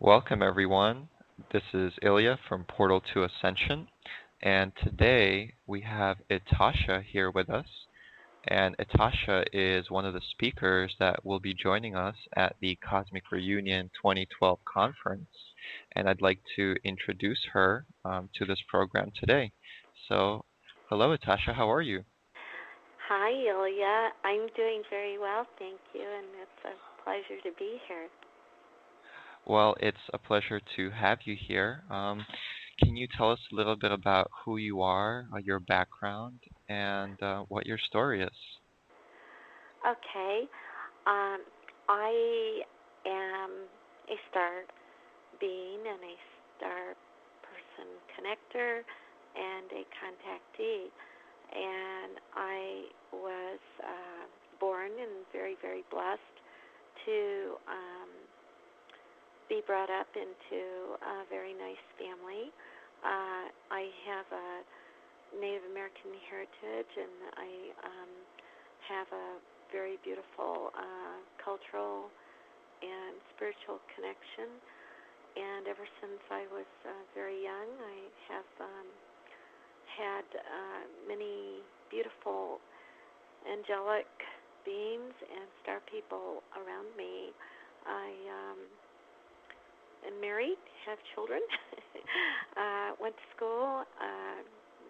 Welcome, everyone. This is Ilya from Portal to Ascension, and today we have Itasha here with us. And Itasha is one of the speakers that will be joining us at the Cosmic Reunion 2012 conference. And I'd like to introduce her to this program today. So, hello, Itasha. How are you? Hi, Ilya. I'm doing very well, thank you, and it's a pleasure to be here. Well, it's a pleasure to have you here. Can you tell us a little bit about who you are, your background, and what your story is? Okay. Um, I am a star being and a star person connector and a contactee. And I was born and very, very blessed to be brought up into a very nice family. I have a Native American heritage, and I have a very beautiful cultural and spiritual connection. And ever since I was very young, I have had many beautiful angelic beings and star people around me. I am married, have children, went to school,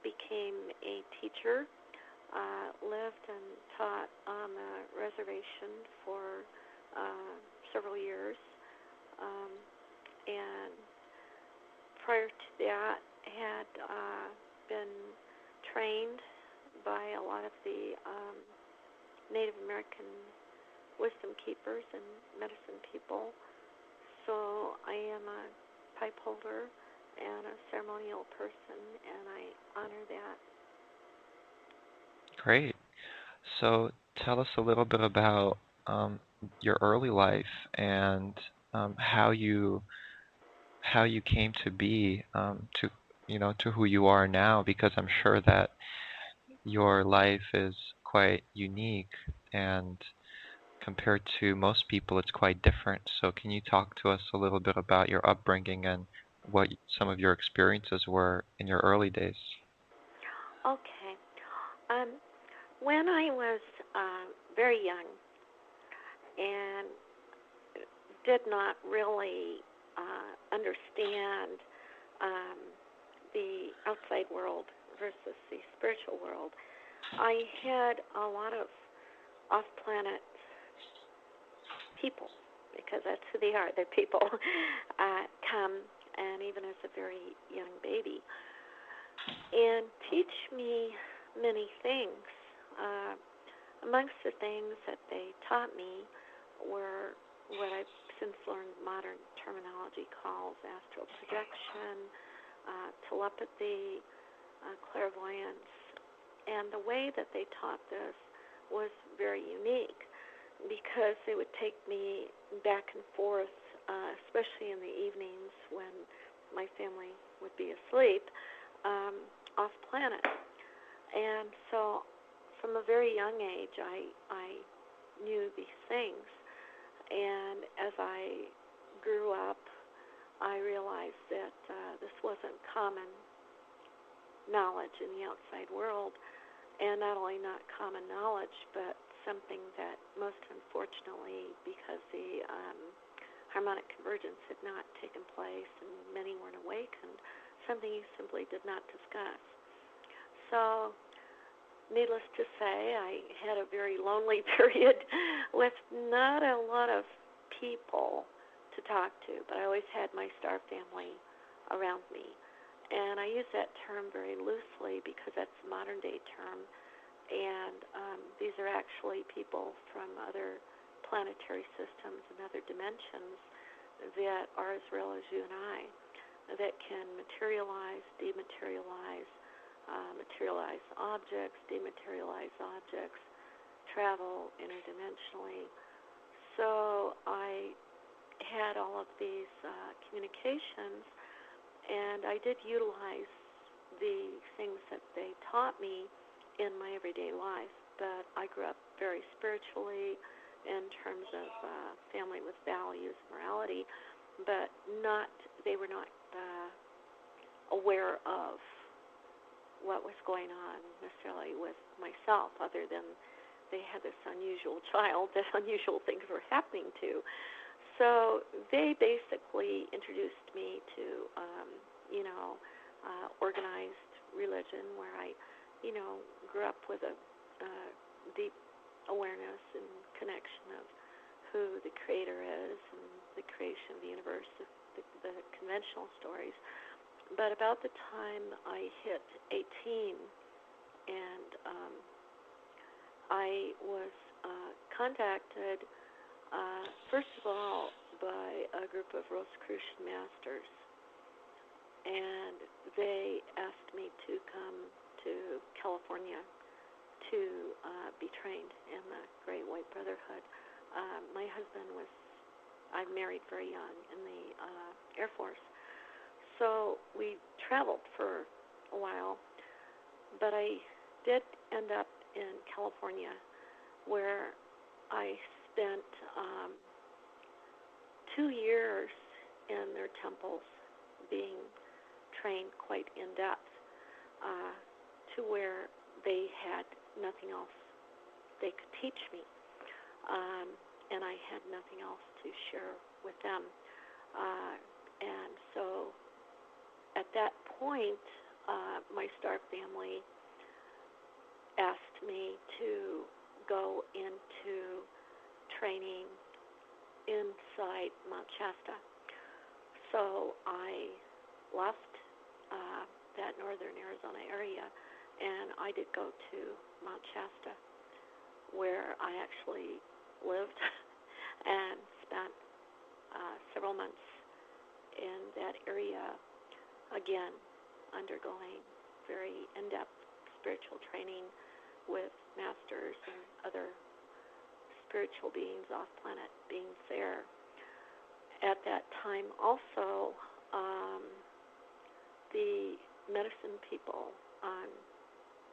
became a teacher, lived and taught on the reservation for several years, and prior to that had been trained by a lot of the Native American wisdom keepers and medicine people. So I am a pipe holder and a ceremonial person, and I honor that. Great. So tell us a little bit about your early life and how you came to be to who you are now, because I'm sure that your life is quite unique and compared to most people it's quite different. So can you talk to us a little bit about your upbringing and what some of your experiences were in your early days? Okay. Um, when I was very young and did not really understand um, the outside world versus the spiritual world, I had a lot of off-planet people, because that's who they are. They're people, come, and even as a very young baby, and teach me many things. Uh, Amongst the things that they taught me were what I've since learned modern terminology calls astral projection, telepathy, clairvoyance, and the way that they taught this was very unique because they would take me back and forth, especially in the evenings when my family would be asleep, off planet. And so from a very young age, I knew these things. And as I grew up, I realized that this wasn't common knowledge in the outside world, and not only not common knowledge, but something that most unfortunately, because the harmonic convergence had not taken place and many weren't awakened, something you simply did not discuss. So needless to say, I had a very lonely period with not a lot of people to talk to, but I always had my star family around me. And I use that term very loosely because that's a modern day term, and these are actually people from other planetary systems and other dimensions that are as real as you and I, that can materialize, dematerialize, materialize objects, dematerialize objects, travel interdimensionally. So I had all of these communications, and I did utilize the things that they taught me in my everyday life. But I grew up very spiritually in terms of family with values, morality. but they were not aware of what was going on necessarily with myself, other than they had this unusual child that unusual things were happening to. So they basically introduced me to, organized religion, where I, grew up with a deep awareness and connection of who the Creator is and the creation of the universe, the conventional stories. But about the time I hit 18, and I was contacted, first of all, by a group of Rosicrucian masters, and they asked me to come to California to be trained in the Great White Brotherhood. My husband I married very young in the Air Force. So we traveled for a while, but I did end up in California, where I spent 2 years in their temples being trained quite in depth, to where they had nothing else they could teach me, and I had nothing else to share with them. And so at that point, my star family asked me to go into training inside Mount Shasta. So I left that northern Arizona area, and I did go to Mount Shasta, where I actually lived and spent several months in that area, again, undergoing very in-depth spiritual training with masters and other spiritual beings, off-planet beings there. At that time also, the medicine people on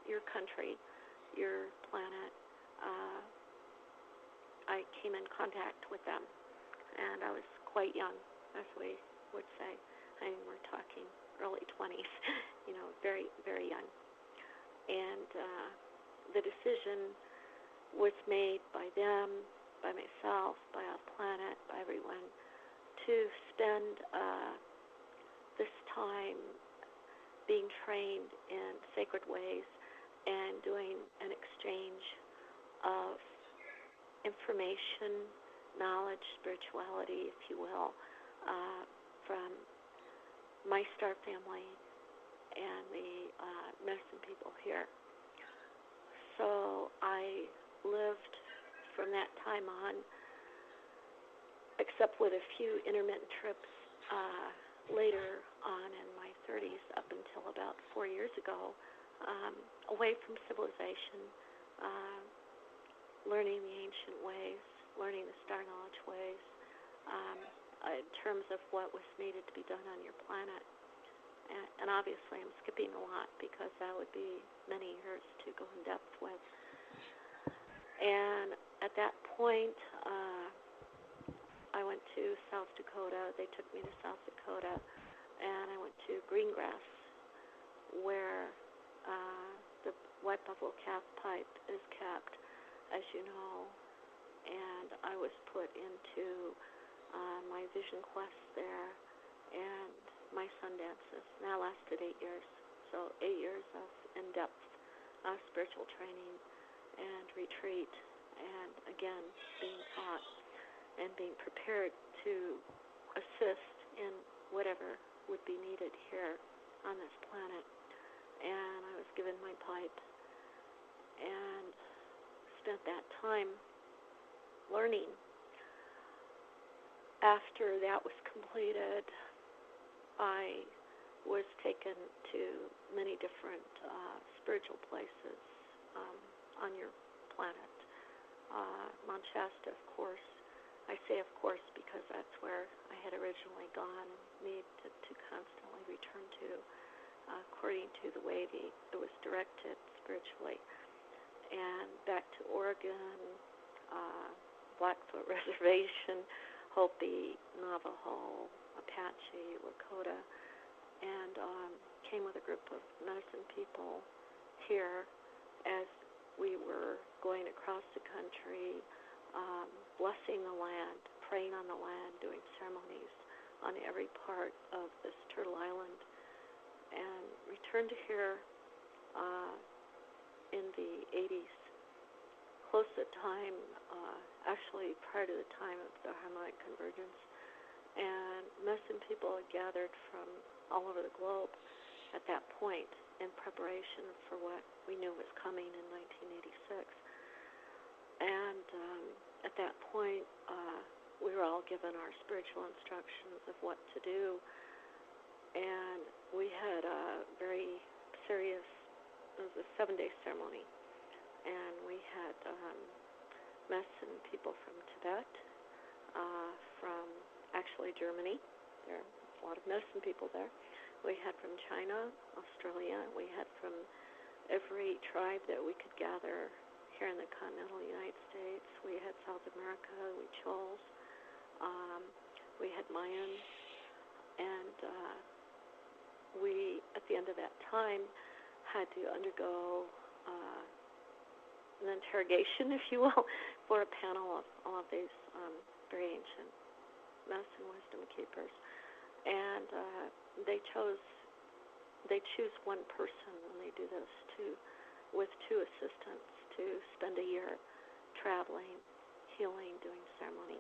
your country, your planet, I came in contact with them, and I was quite young, as we would say. I mean, we're talking early 20s, very, very young. And the decision was made by them, by myself, by our planet, by everyone, to spend this time being trained in sacred ways and doing an exchange of information, knowledge, spirituality, if you will, from my star family and the medicine people here. So I lived from that time on, except with a few intermittent trips later on in my 30s, up until about 4 years ago, away from civilization, learning the ancient ways, learning the star knowledge ways, in terms of what was needed to be done on your planet. And obviously I'm skipping a lot, because that would be many years to go in depth with. And at that point, I went to South Dakota. They took me to South Dakota, and I went to Greengrass, where the white buffalo calf pipe is kept, as you know. And I was put into my vision quest there, and my sun dances. That lasted 8 years. So 8 years of in-depth spiritual training and retreat, and again, being taught and being prepared to assist in whatever would be needed here on this planet. And I was given my pipe and spent that time learning. After that was completed, I was taken to many different spiritual places on your planet. Mount Shasta, of course. I say of course because that's where I had originally gone and needed to constantly return to, according to the way it was directed spiritually. And back to Oregon, Blackfoot Reservation, Hopi, Navajo, Apache, Lakota, and came with a group of medicine people here as we were going across the country, blessing the land, praying on the land, doing ceremonies on every part of this Turtle Island, and returned to here in the 80s, close to the time, actually prior to the time of the harmonic convergence, and medicine people had gathered from all over the globe at that point in preparation for what we knew was coming in 1986. And at that point, we were all given our spiritual instructions of what to do, and we had a very serious, it was a 7-day ceremony, and we had medicine people from Tibet, from actually Germany. There are a lot of medicine people there. We had from China, Australia. We had from every tribe that we could gather here in the continental United States. We had South America, we Chols. We had Mayans. And we, at the end of that time, had to undergo an interrogation, if you will, for a panel of all of these very ancient medicine wisdom keepers. And they choose one person when they do this, with 2 assistants, to spend a year traveling, healing, doing ceremony.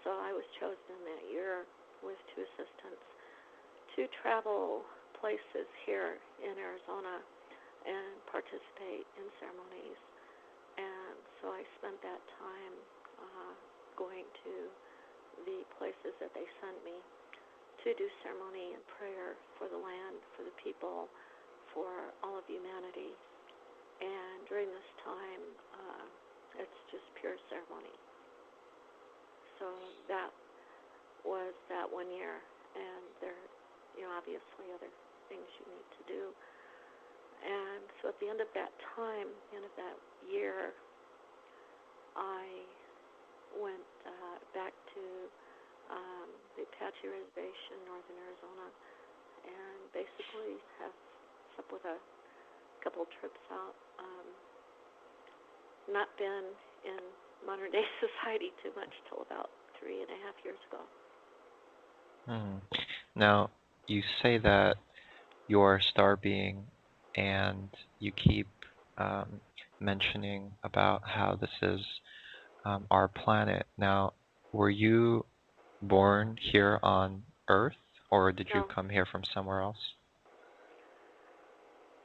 So I was chosen in that year with 2 assistants to travel places here in Arizona and participate in ceremonies. And so I spent that time going to the places that they sent me to do ceremony and prayer for the land, for the people, for all of humanity. And during this time, it's just pure ceremony. So that was that 1 year, and there are, obviously other things you need to do. And so at the end of that time, end of that year, I went back to the Apache Reservation, northern Arizona, and basically have slept with a couple trips out. Not been in modern day society too much till about 3.5 years ago. Now, you say that you're a star being, and you keep mentioning about how this is our planet. Now, were you born here on Earth, or did you come here from somewhere else?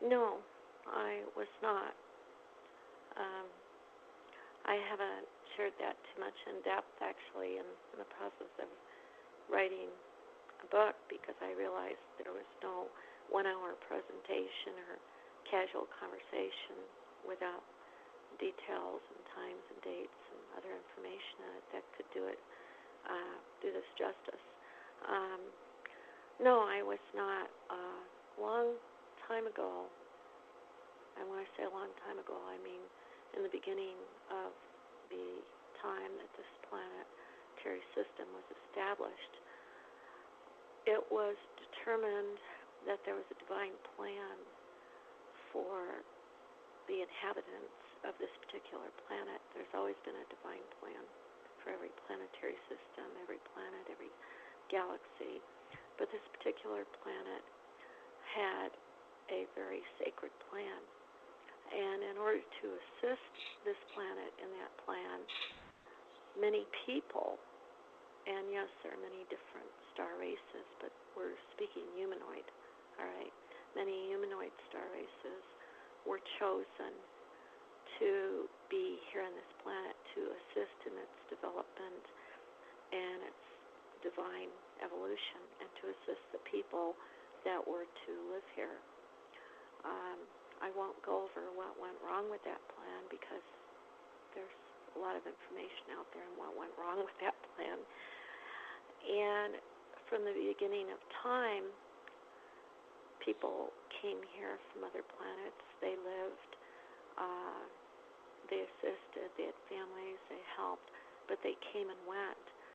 No, I was not. I haven't shared that too much in depth, actually, in the process of writing a book, because I realized there was no 1-hour presentation or casual conversation without details and times and dates and other information that could do this justice. No, I was not. A long time ago, and when I say a long time ago, I mean in the beginning of the time that this planetary system was established, it was determined that there was a divine plan for the inhabitants of this particular planet. There's always been a divine plan for every planetary system, every planet, every galaxy. But this particular planet had a very sacred plan. And in order to assist this planet in that plan, many people, and yes, there are many different star races, but we're speaking humanoid, all right? Many humanoid star races were chosen to be here on this planet to assist in its development and its divine evolution, and to assist the people that were to live here. I won't go over what went wrong with that plan, because there's a lot of information out there on what went wrong with that plan. And from the beginning of time, people came here from other planets. They lived, they assisted, they had families, they helped, but they came and went.